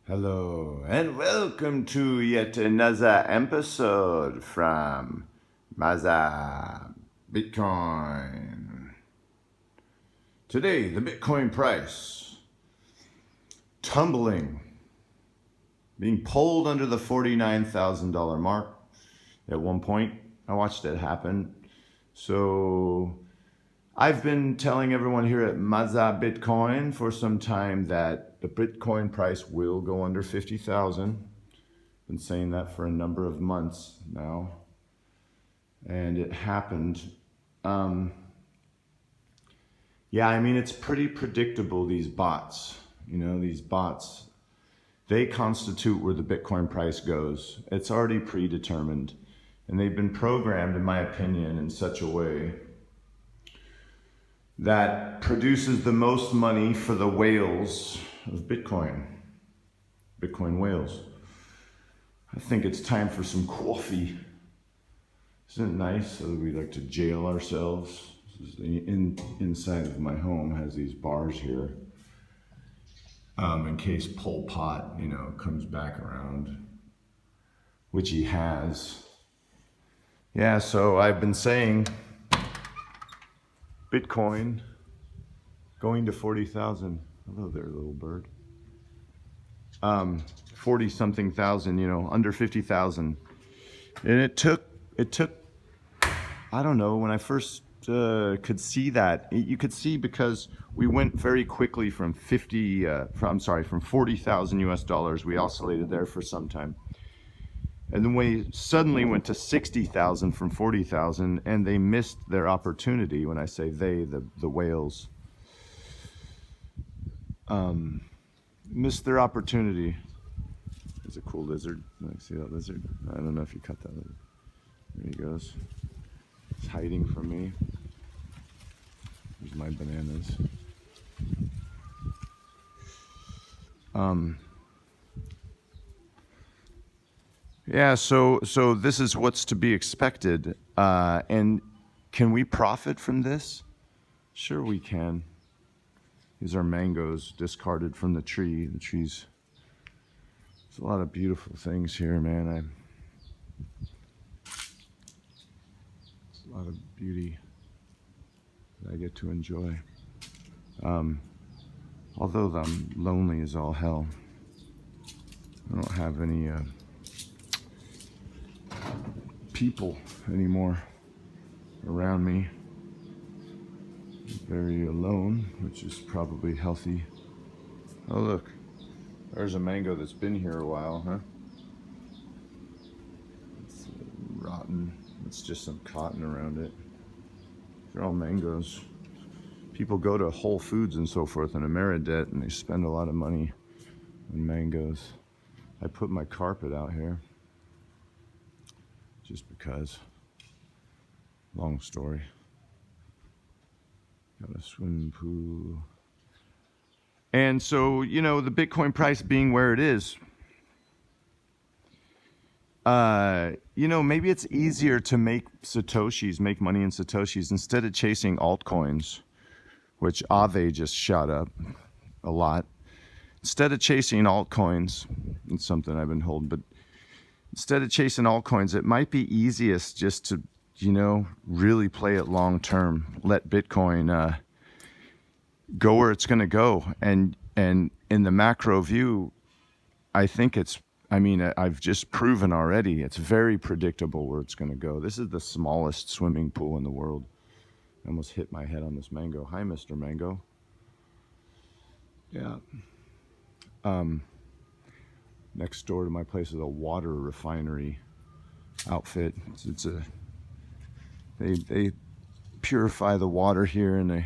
Hello and welcome to yet another episode from Maza Bitcoin. Today, the Bitcoin price tumbling, being pulled under the $49,000 mark. At one point, I watched it happen. So I've been telling everyone here at Maza Bitcoin for some time that the Bitcoin price will go under 50,000. Been saying that for a number of months now, and it happened. It's pretty predictable, these bots. These bots, they constitute where the Bitcoin price goes. It's already predetermined, and they've been programmed, in my opinion, in such a way that produces the most money for the whales of Bitcoin whales. I think it's time for some coffee. Isn't it nice that we like to jail ourselves? Inside of my home has these bars here, in case Pol Pot, comes back around, which he has. Yeah, so I've been saying Bitcoin going to 40,000. Hello there, little bird. 40 something thousand, under 50,000. And it took, I don't know, when I first could see that, you could see because we went very quickly from 40,000 US dollars. We oscillated there for some time. And then we suddenly went to 60,000 from 40,000, and they missed their opportunity. When I say they, the whales missed their opportunity. There's a cool lizard. See that lizard? I don't know if you caught that lizard. There he goes. He's hiding from me. Here's my bananas. So this is what's to be expected. And can we profit from this? Sure we can. These are mangoes discarded from the tree. The trees. There's a lot of beautiful things here, man. It's a lot of beauty that I get to enjoy. Although I'm lonely as all hell. I don't have any people anymore around me. Very alone, which is probably healthy. Oh look, there's a mango that's been here a while, huh? It's rotten. It's just some cotton around it. They're all mangoes. People go to Whole Foods and so forth in Ameridet, and they spend a lot of money on mangoes. I put my carpet out here just because. Long story. Got a swimming pool. And so, the Bitcoin price being where it is, maybe it's easier to make money in Satoshis instead of chasing altcoins, which Aave just shot up a lot. Instead of chasing altcoins, it's something I've been holding, but instead of chasing altcoins, it might be easiest just to, really play it long term. Let Bitcoin go where it's going to go. And in the macro view, I think I've just proven already, it's very predictable where it's going to go. This is the smallest swimming pool in the world. I almost hit my head on this mango. Hi, Mr. Mango. Yeah. Next door to my place is a water refinery outfit. They purify the water here, and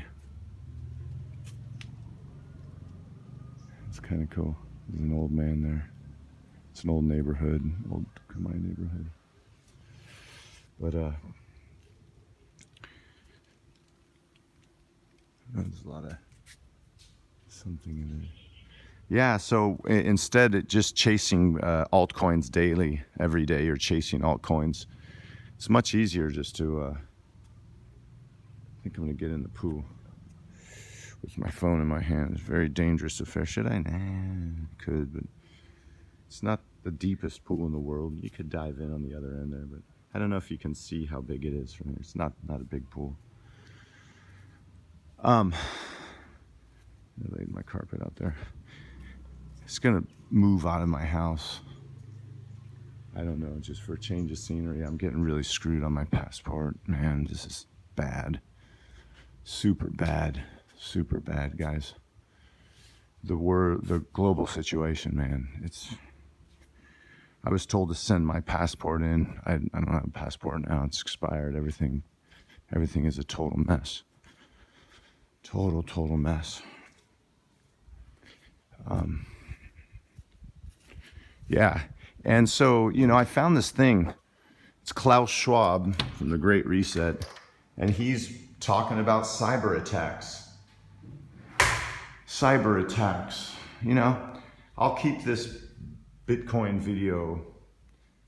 it's kind of cool. There's an old man there. It's an old neighborhood, old Kamai neighborhood. But there's a lot of something in there. Yeah, so instead of just chasing altcoins daily, every day you're chasing altcoins, it's much easier just to, I think I'm going to get in the pool with my phone in my hand. It's very dangerous affair. Should I? Nah, could, but It's not the deepest pool in the world. You could dive in on the other end there, but I don't know if you can see how big it is from here. It's not a big pool. I laid my carpet out there. It's gonna move out of my house. I don't know, just for a change of scenery. I'm getting really screwed on my passport. Man, this is bad. Super bad, guys. The global situation, man. I was told to send my passport in. I don't have a passport now. It's expired. Everything is a total mess. Total mess. Yeah. And so, I found this thing. It's Klaus Schwab from the Great Reset, and he's talking about cyber attacks. Cyber attacks. I'll keep this Bitcoin video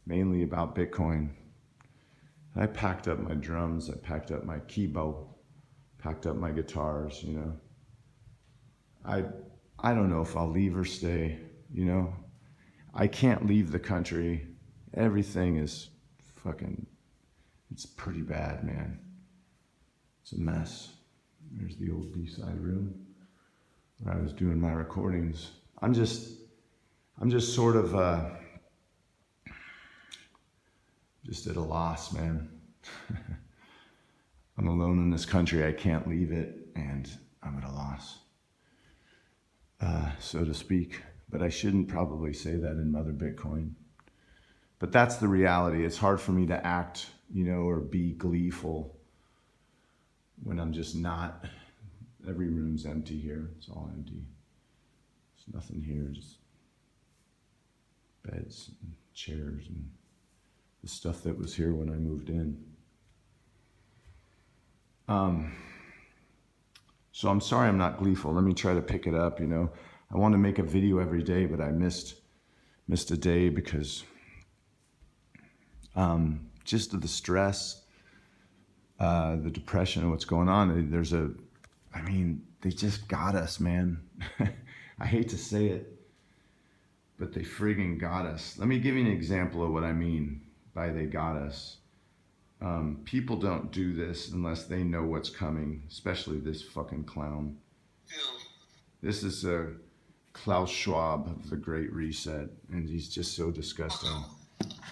mainly about Bitcoin. I packed up my drums, I packed up my keyboard, packed up my guitars, I don't know if I'll leave or stay, I can't leave the country. Everything is it's pretty bad, man. It's a mess. There's the old B-side room where I was doing my recordings. I'm just sort of just at a loss, man. I'm alone in this country. I can't leave it, and I'm at a loss, so to speak. But I shouldn't probably say that in Mother Bitcoin. But that's the reality. It's hard for me to act, or be gleeful when I'm just not. Every room's empty here. It's all empty. There's nothing here, just beds and chairs and the stuff that was here when I moved in. So I'm sorry I'm not gleeful. Let me try to pick it up, I want to make a video every day, but I missed a day because just of the stress, the depression, and what's going on. They just got us, man. I hate to say it, but they friggin' got us. Let me give you an example of what I mean by they got us. People don't do this unless they know what's coming, especially this fucking clown. This is Klaus Schwab of the Great Reset, and he's just so disgusting.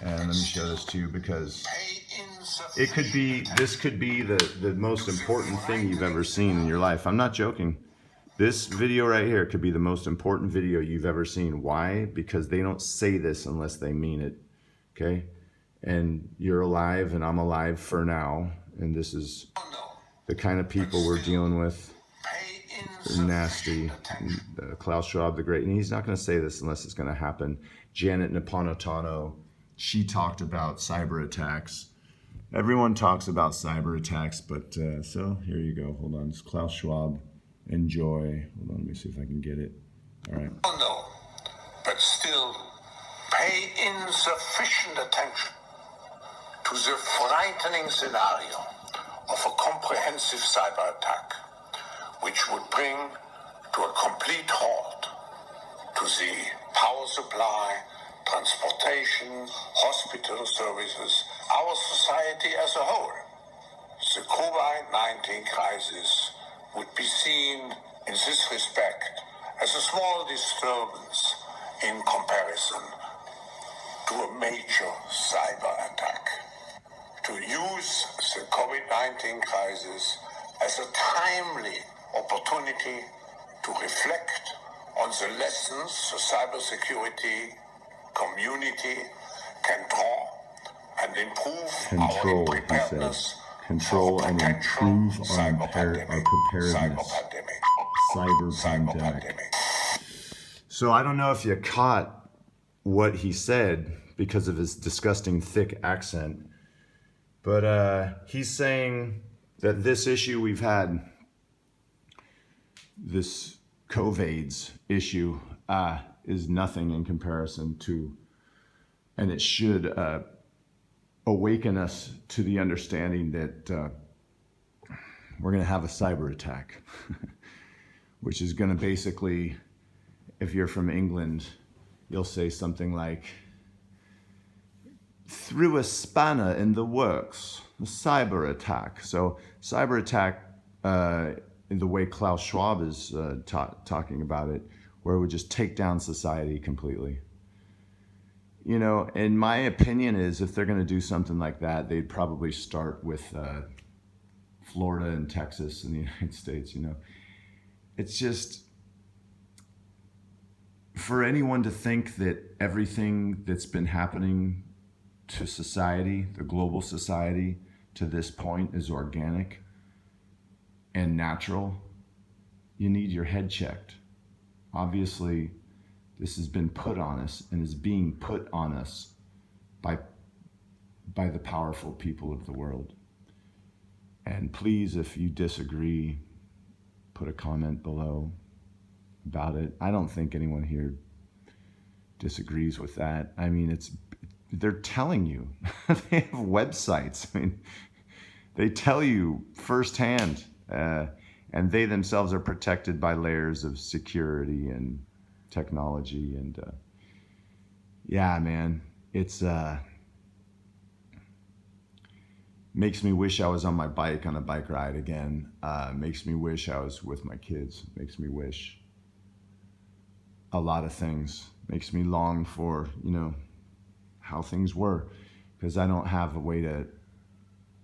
And let me show this to you because this could be the most important thing you've ever seen in your life. I'm not joking. This video right here could be the most important video you've ever seen. Why? Because they don't say this unless they mean it, okay? And you're alive and I'm alive for now, and this is the kind of people we're dealing with. They're nasty. Klaus Schwab the Great, and he's not going to say this unless it's going to happen. Janet Napolitano, she talked about cyber attacks. Everyone talks about cyber attacks, but so here you go. Hold on, it's Klaus Schwab. Enjoy. Hold on, let me see if I can get it. All right. No, but still pay insufficient attention to the frightening scenario of a comprehensive cyber attack, which would bring to a complete halt to the power supply, transportation, hospital services, our society as a whole. The COVID-19 crisis would be seen in this respect as a small disturbance in comparison to a major cyber attack. To use the COVID-19 crisis as a timely opportunity to reflect on the lessons the cybersecurity community can draw and improve our preparedness. Control and improve our preparedness. Cyber pandemic. So I don't know if you caught what he said because of his disgusting thick accent, but he's saying that this issue we've had, this COVID's issue, is nothing in comparison to, and it should awaken us to the understanding that we're going to have a cyber attack, which is going to basically, if you're from England, you'll say something like, threw a spanner in the works, a cyber attack. So cyber attack, in the way Klaus Schwab is talking about it, where it would just take down society completely. You know, and my opinion is if they're going to do something like that, they'd probably start with Florida and Texas and the United States, you know. It's just, for anyone to think that everything that's been happening to society, the global society, to this point is organic and natural, you need your head checked. Obviously, this has been put on us and is being put on us by the powerful people of the world. And please, if you disagree, put a comment below about it. I don't think anyone here disagrees with that. I mean, they're telling you. They have websites. I mean, they tell you firsthand, and they themselves are protected by layers of security and technology. And yeah, man, it's makes me wish I was on my bike on a bike ride again. Makes me wish I was with my kids. Makes me wish a lot of things. Makes me long for, you know, how things were, because I don't have a way to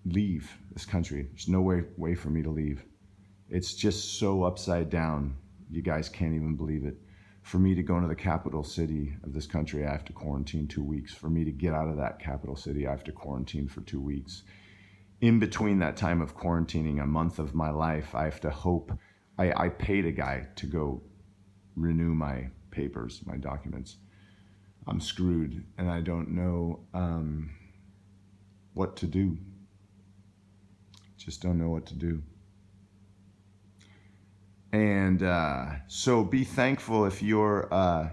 leave this country. There's no way for me to leave. It's just so upside down. You guys can't even believe it. For me to go into the capital city of this country, I have to quarantine 2 weeks. For me to get out of that capital city, I have to quarantine for 2 weeks. In between that time of quarantining, a month of my life, I have to hope. I paid a guy to go renew my papers, my documents. I'm screwed, and I don't know what to do. Just don't know what to do. And so be thankful if you're,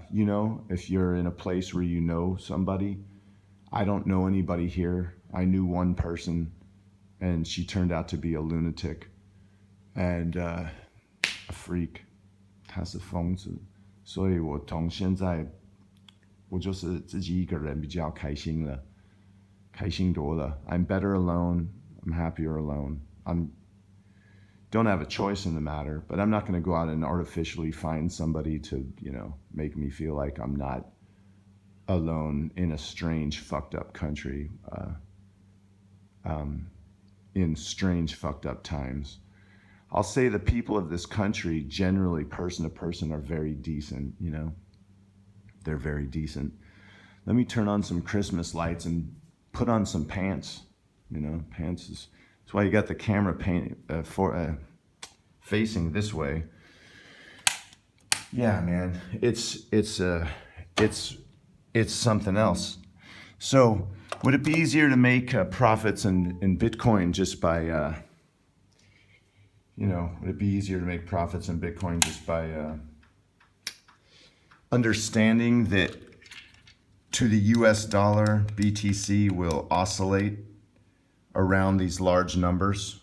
you know, if you're in a place where you know somebody. I don't know anybody here. I knew one person, and she turned out to be a lunatic and a freak. 她是疯子，所以我从现在我就是自己一个人比较开心了，开心多了。I'm better alone. I'm happier alone. Don't have a choice in the matter, but I'm not going to go out and artificially find somebody to, you know, make me feel like I'm not alone in a strange, fucked up country, in strange, fucked up times. I'll say the people of this country, generally, person to person, are very decent, you know. They're very decent. Let me turn on some Christmas lights and put on some pants, you know. Pants is... That's why you got the camera facing this way. Yeah, man, it's something else. So, would it be easier to make profits in Bitcoin just by, you know, would it be easier to make profits in Bitcoin just by understanding that to the US dollar, BTC will oscillate around these large numbers,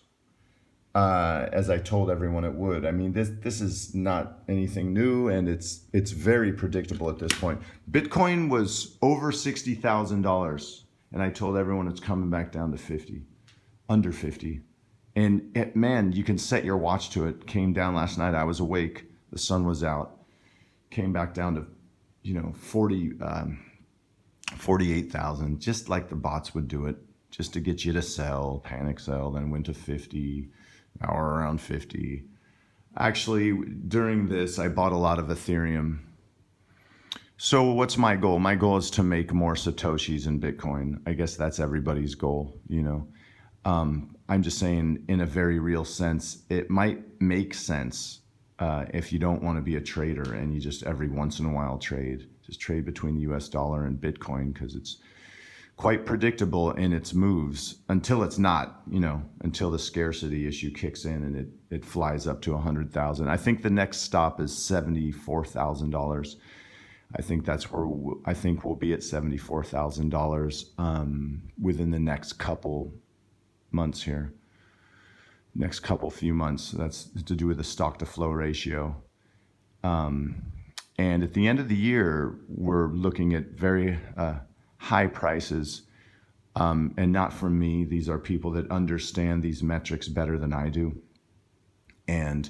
as I told everyone it would. I mean, this is not anything new, and it's very predictable at this point. Bitcoin was over $60,000, and I told everyone it's coming back down to 50, under 50. And man, you can set your watch to it. Came down last night. I was awake. The sun was out. Came back down to, you know, 48,000, just like the bots would do it, just to get you to sell, panic sell, then went to 50, now we're around 50. Actually, during this, I bought a lot of Ethereum. So what's my goal? My goal is to make more Satoshis in Bitcoin. I guess that's everybody's goal, you know. I'm just saying, in a very real sense, it might make sense if you don't want to be a trader and you just every once in a while trade. Just trade between the US dollar and Bitcoin, because it's quite predictable in its moves until it's not, you know, until the scarcity issue kicks in and it flies up to 100,000. I think the next stop is $74,000. I think that's where I think we'll be at $74,000 within the next couple months here. Next few months. That's to do with the stock to flow ratio. And at the end of the year, we're looking at very high prices. And not from me. These are people that understand these metrics better than I do. And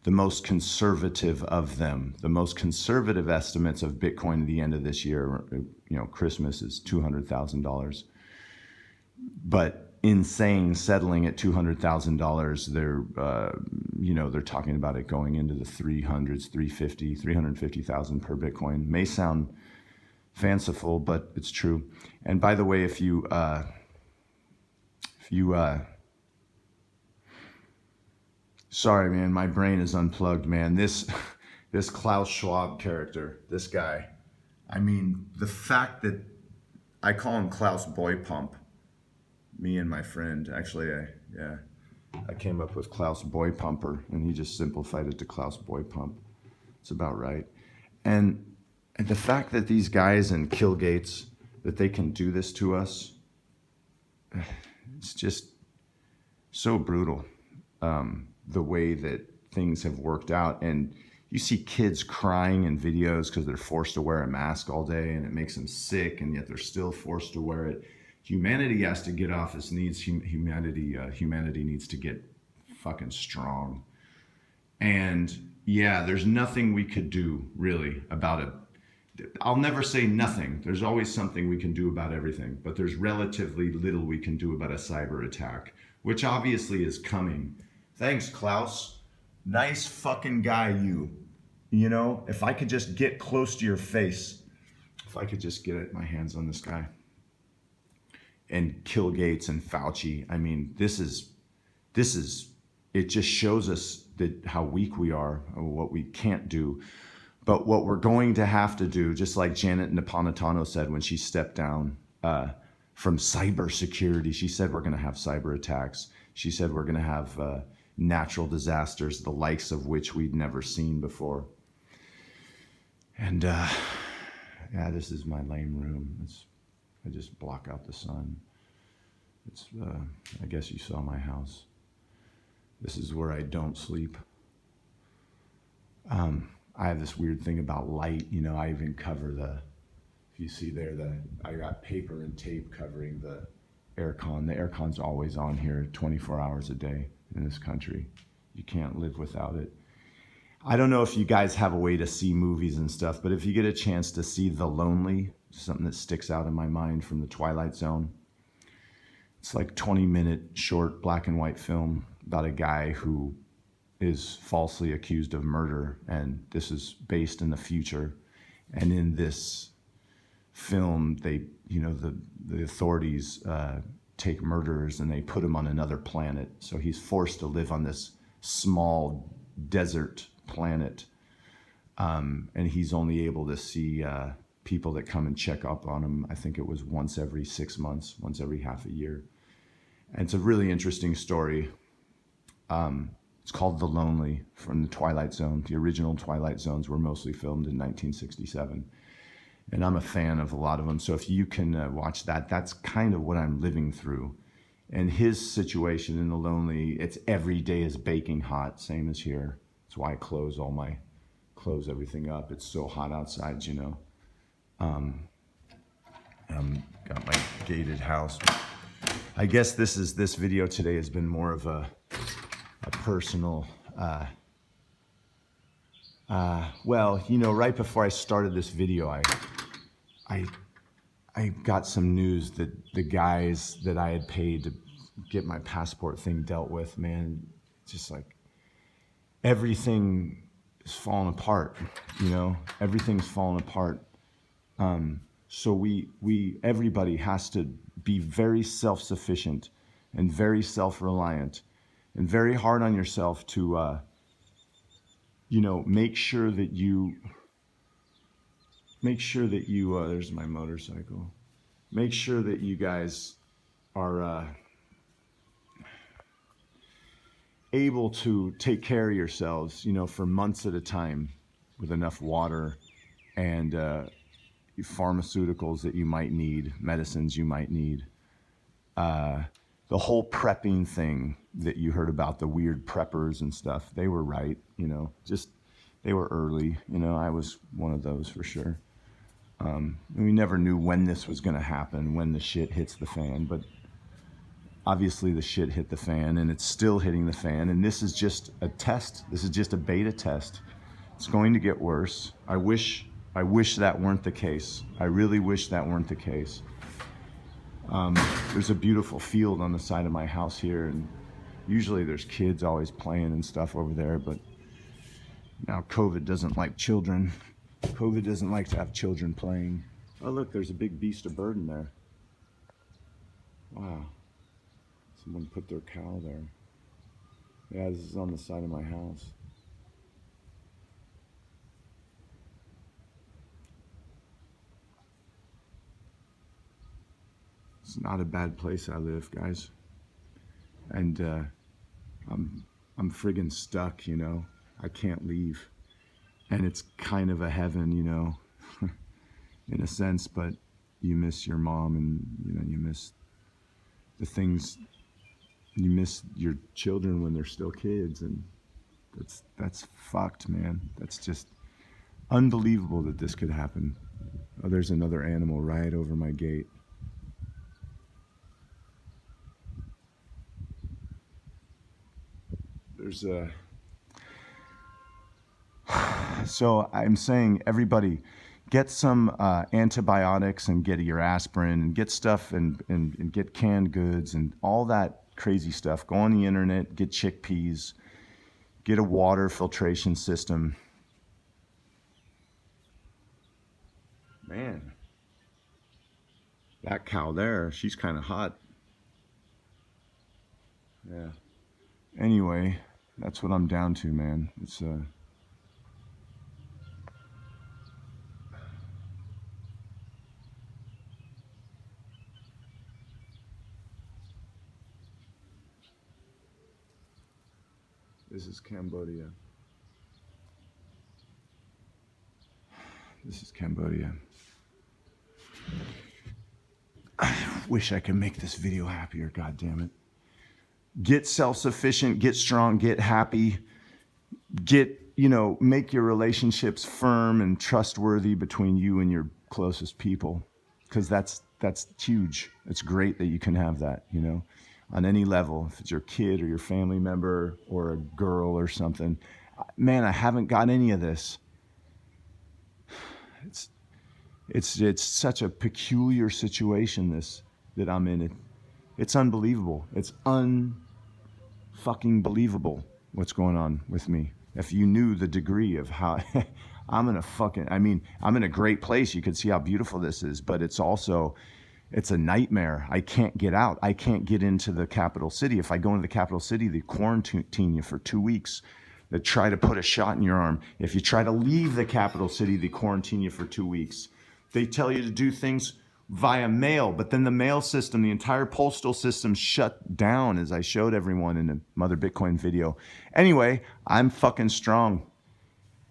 the most conservative of them, the most conservative estimates of Bitcoin at the end of this year, Christmas is $200,000. But in saying settling at $200,000, they're talking about it going into the 300s, 350,000 per Bitcoin. May sound fanciful, but it's true. And by the way, if you sorry, man, my brain is unplugged, man. This Klaus Schwab character, this guy. I mean, the fact that I call him Klaus Boy Pump. Me and my friend, actually, I came up with Klaus Boy Pumper, and he just simplified it to Klaus Boy Pump. It's about right. And the fact that these guys in Killgates, that they can do this to us, it's just so brutal. The way that things have worked out. And you see kids crying in videos because they're forced to wear a mask all day and it makes them sick, and yet they're still forced to wear it. Humanity has to get off its knees. Humanity needs to get fucking strong. And yeah, there's nothing we could do really about it. I'll never say nothing. There's always something we can do about everything, but there's relatively little we can do about a cyber attack, which obviously is coming. Thanks, Klaus. Nice fucking guy, you. You know, if I could just get close to your face, if I could just get my hands on this guy. And Bill Gates and Fauci. I mean, this is, it just shows us that how weak we are, or what we can't do. But what we're going to have to do, just like Janet Napolitano said when she stepped down from cybersecurity, she said we're going to have cyber attacks. She said we're going to have natural disasters, the likes of which we'd never seen before. And yeah, this is my lame room. I just block out the sun. It's I guess you saw my house. This is where I don't sleep. I have this weird thing about light. You know, I even cover if you see there, I got paper and tape covering the aircon. The aircon's always on here 24 hours a day in this country. You can't live without it. I don't know if you guys have a way to see movies and stuff, but if you get a chance to see The Lonely, something that sticks out in my mind from the Twilight Zone. It's like 20-minute short black and white film about a guy who is falsely accused of murder, and this is based in the future. And in this film, the authorities take murderers and they put him on another planet. So he's forced to live on this small desert planet, and he's only able to see people that come and check up on him. I think it was once every 6 months, once every half a year. And it's a really interesting story. It's called The Lonely, from the Twilight Zone. The original Twilight Zones were mostly filmed in 1967. And I'm a fan of a lot of them. So if you can watch that, that's kind of what I'm living through. And his situation in The Lonely, it's every day is baking hot, same as here. That's why I close everything up. It's so hot outside, you know. Got my gated house. I guess this video today has been more of a personal, well, you know, right before I started this video, I got some news that the guys that I had paid to get my passport thing dealt with, man, just like everything is falling apart, you know, everything's falling apart. So everybody has to be very self-sufficient and very self-reliant and very hard on yourself to, you know, make sure that you, there's my motorcycle. Make sure that you guys are able to take care of yourselves, you know, for months at a time with enough water and pharmaceuticals that you might need, medicines you might need. The whole prepping thing that you heard about, the weird preppers and stuff, they were right, you know, just they were early. You know, I was one of those for sure. We never knew when this was going to happen, when the shit hits the fan, but obviously the shit hit the fan, and it's still hitting the fan, and this is just a test. This is just a beta test. It's going to get worse. I wish that weren't the case. I really wish that weren't the case. There's a beautiful field on the side of my house here, and usually there's kids always playing and stuff over there, but now COVID doesn't like children. COVID doesn't like to have children playing. Oh look, there's a big beast of burden there. Wow. Someone put their cow there. Yeah, this is on the side of my house. It's not a bad place I live, guys. And I'm friggin' stuck, you know. I can't leave. And it's kind of a heaven, you know, in a sense, but you miss your mom, and you know, you miss the things, you miss your children when they're still kids, and that's fucked, man. That's just unbelievable that this could happen. Oh, there's another animal right over my gate. There's a... So I'm saying, everybody, get some antibiotics and get your aspirin and get stuff and get canned goods and all that crazy stuff. Go on the internet, get chickpeas, get a water filtration system. Man, that cow there, she's kind of hot. Yeah. Anyway, that's what I'm down to, man. It's This is Cambodia. This is Cambodia. I wish I could make this video happier, God damn it. Get self-sufficient, get strong, get happy, get, you know, make your relationships firm and trustworthy between you and your closest people, because that's huge. It's great that you can have that, you know, on any level, if it's your kid or your family member or a girl or something. Man, I haven't got any of this. It's such a peculiar situation that I'm in. It's unbelievable. It's unfucking believable what's going on with me. If you knew the degree of how I'm in a great place. You could see how beautiful this is, but it's a nightmare. I can't get out. I can't get into the capital city. If I go into the capital city, they quarantine you for 2 weeks. They try to put a shot in your arm. If you try to leave the capital city, they quarantine you for 2 weeks. They tell you to do things via mail, but then the mail system, the entire postal system shut down, as I showed everyone in the Mother Bitcoin video. Anyway, I'm fucking strong,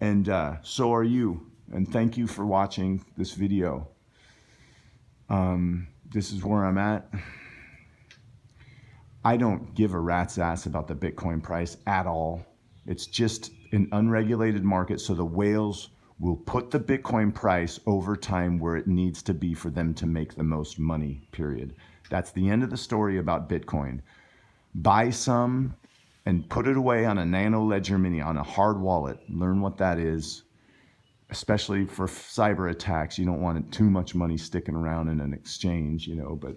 and so are you. And thank you for watching this video. This is where I'm at. I don't give a rat's ass about the Bitcoin price at all. It's just an unregulated market, so the whales will put the Bitcoin price over time where it needs to be for them to make the most money, period. That's the end of the story about Bitcoin. Buy some and put it away on a Nano Ledger Mini, on a hard wallet. Learn what that is. Especially for cyber attacks, you don't want too much money sticking around in an exchange, you know, but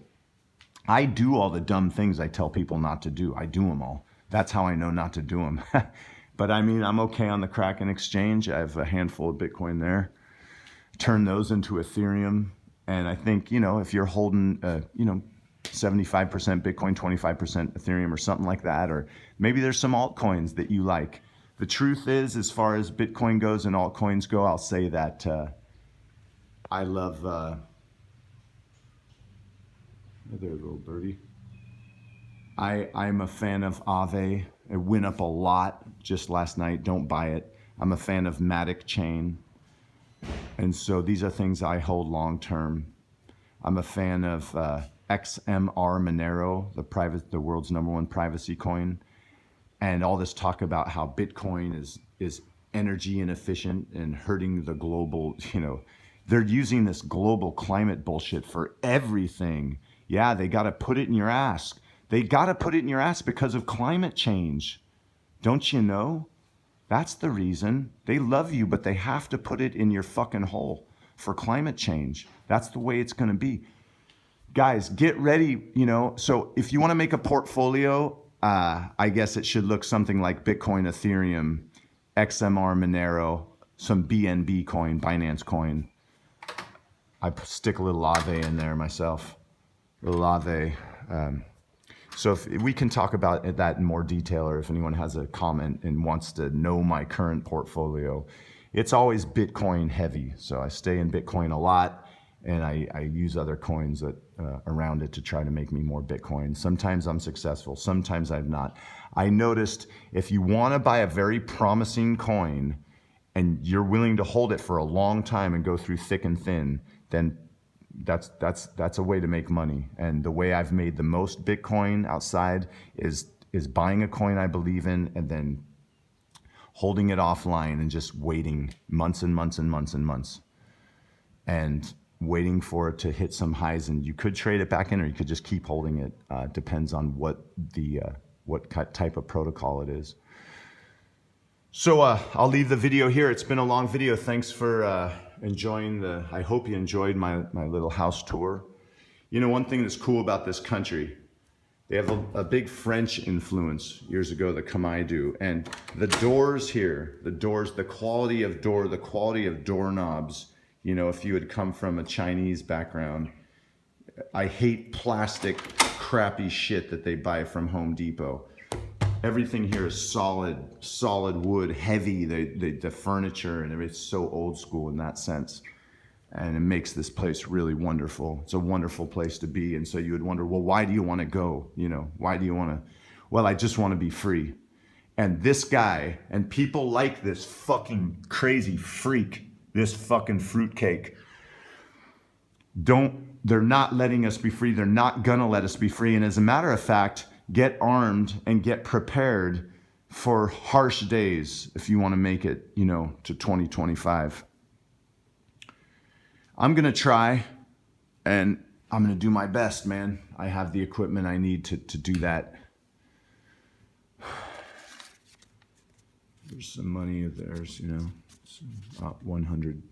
I do all the dumb things I tell people not to do. I do them all. That's how I know not to do them. But I mean, I'm okay on the Kraken exchange. I have a handful of Bitcoin there. Turn those into Ethereum. And I think, you know, if you're holding, 75% Bitcoin, 25% Ethereum or something like that, or maybe there's some altcoins that you like. The truth is, as far as Bitcoin goes and altcoins go, I'll say that I love, oh, there, little birdie. I'm a fan of Aave. It went up a lot just last night. Don't buy it. I'm a fan of Matic Chain. And so these are things I hold long term. I'm a fan of XMR Monero, the world's #1 privacy coin. And all this talk about how Bitcoin is energy inefficient and hurting the global, they're using this global climate bullshit for everything. Yeah, they got to put it in your ass. They got to put it in your ass because of climate change. Don't you know? That's the reason. They love you, but they have to put it in your fucking hole for climate change. That's the way it's going to be. Guys, get ready, So if you want to make a portfolio, I guess it should look something like Bitcoin, Ethereum, XMR, Monero, some BNB coin, Binance coin. I stick a little Aave in there myself. A little Aave. So if we can talk about that in more detail, or if anyone has a comment and wants to know my current portfolio, it's always Bitcoin heavy. So I stay in Bitcoin a lot, and I use other coins that around it to try to make me more Bitcoin. Sometimes I'm successful, sometimes I'm not. I noticed if you want to buy a very promising coin and you're willing to hold it for a long time and go through thick and thin, then that's a way to make money. And the way I've made the most Bitcoin outside is buying a coin I believe in and then holding it offline and just waiting months and months and months and months and waiting for it to hit some highs. And you could trade it back in, or you could just keep holding it. Depends on what type of protocol it is. So I'll leave the video here. It's been a long video. Thanks for enjoying I hope you enjoyed my little house tour. One thing that's cool about this country, they have a big French influence years ago, the Kamaidu, and the doors here, the quality of doorknobs, if you had come from a Chinese background. I hate plastic, crappy shit that they buy from Home Depot. Everything here is solid wood, heavy, the furniture, and it's so old school in that sense. And it makes this place really wonderful. It's a wonderful place to be. And so you would wonder, well, why do you want to go? Why do you want to? Well, I just want to be free. And this guy, and people like this fucking crazy freak, this fucking fruitcake, they're not letting us be free. They're not gonna let us be free. And as a matter of fact, get armed and get prepared for harsh days if you want to make it, to 2025. I'm going to try, and I'm going to do my best, man. I have the equipment I need to do that. There's some money of theirs, 100.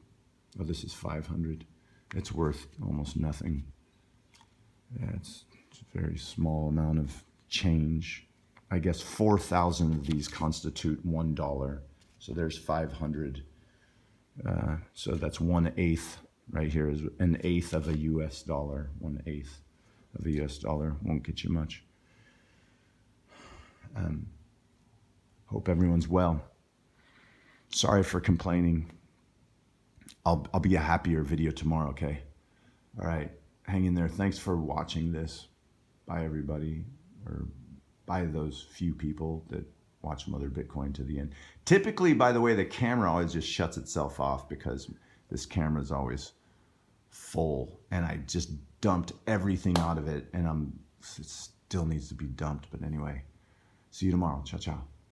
Oh, this is 500. It's worth almost nothing. Yeah, it's a very small amount of change. I guess 4,000 of these constitute $1. So there's 500. So that's 1/8 right here is 1/8 of a US dollar. 1/8 of a US dollar won't get you much. Hope everyone's well. Sorry for complaining. I'll be a happier video tomorrow, okay? All right, hang in there. Thanks for watching this. Bye, everybody. Or by those few people that watch Mother Bitcoin to the end. Typically, by the way, the camera always just shuts itself off because this camera is always full, and I just dumped everything out of it, and it still needs to be dumped. But anyway, see you tomorrow. Ciao, ciao.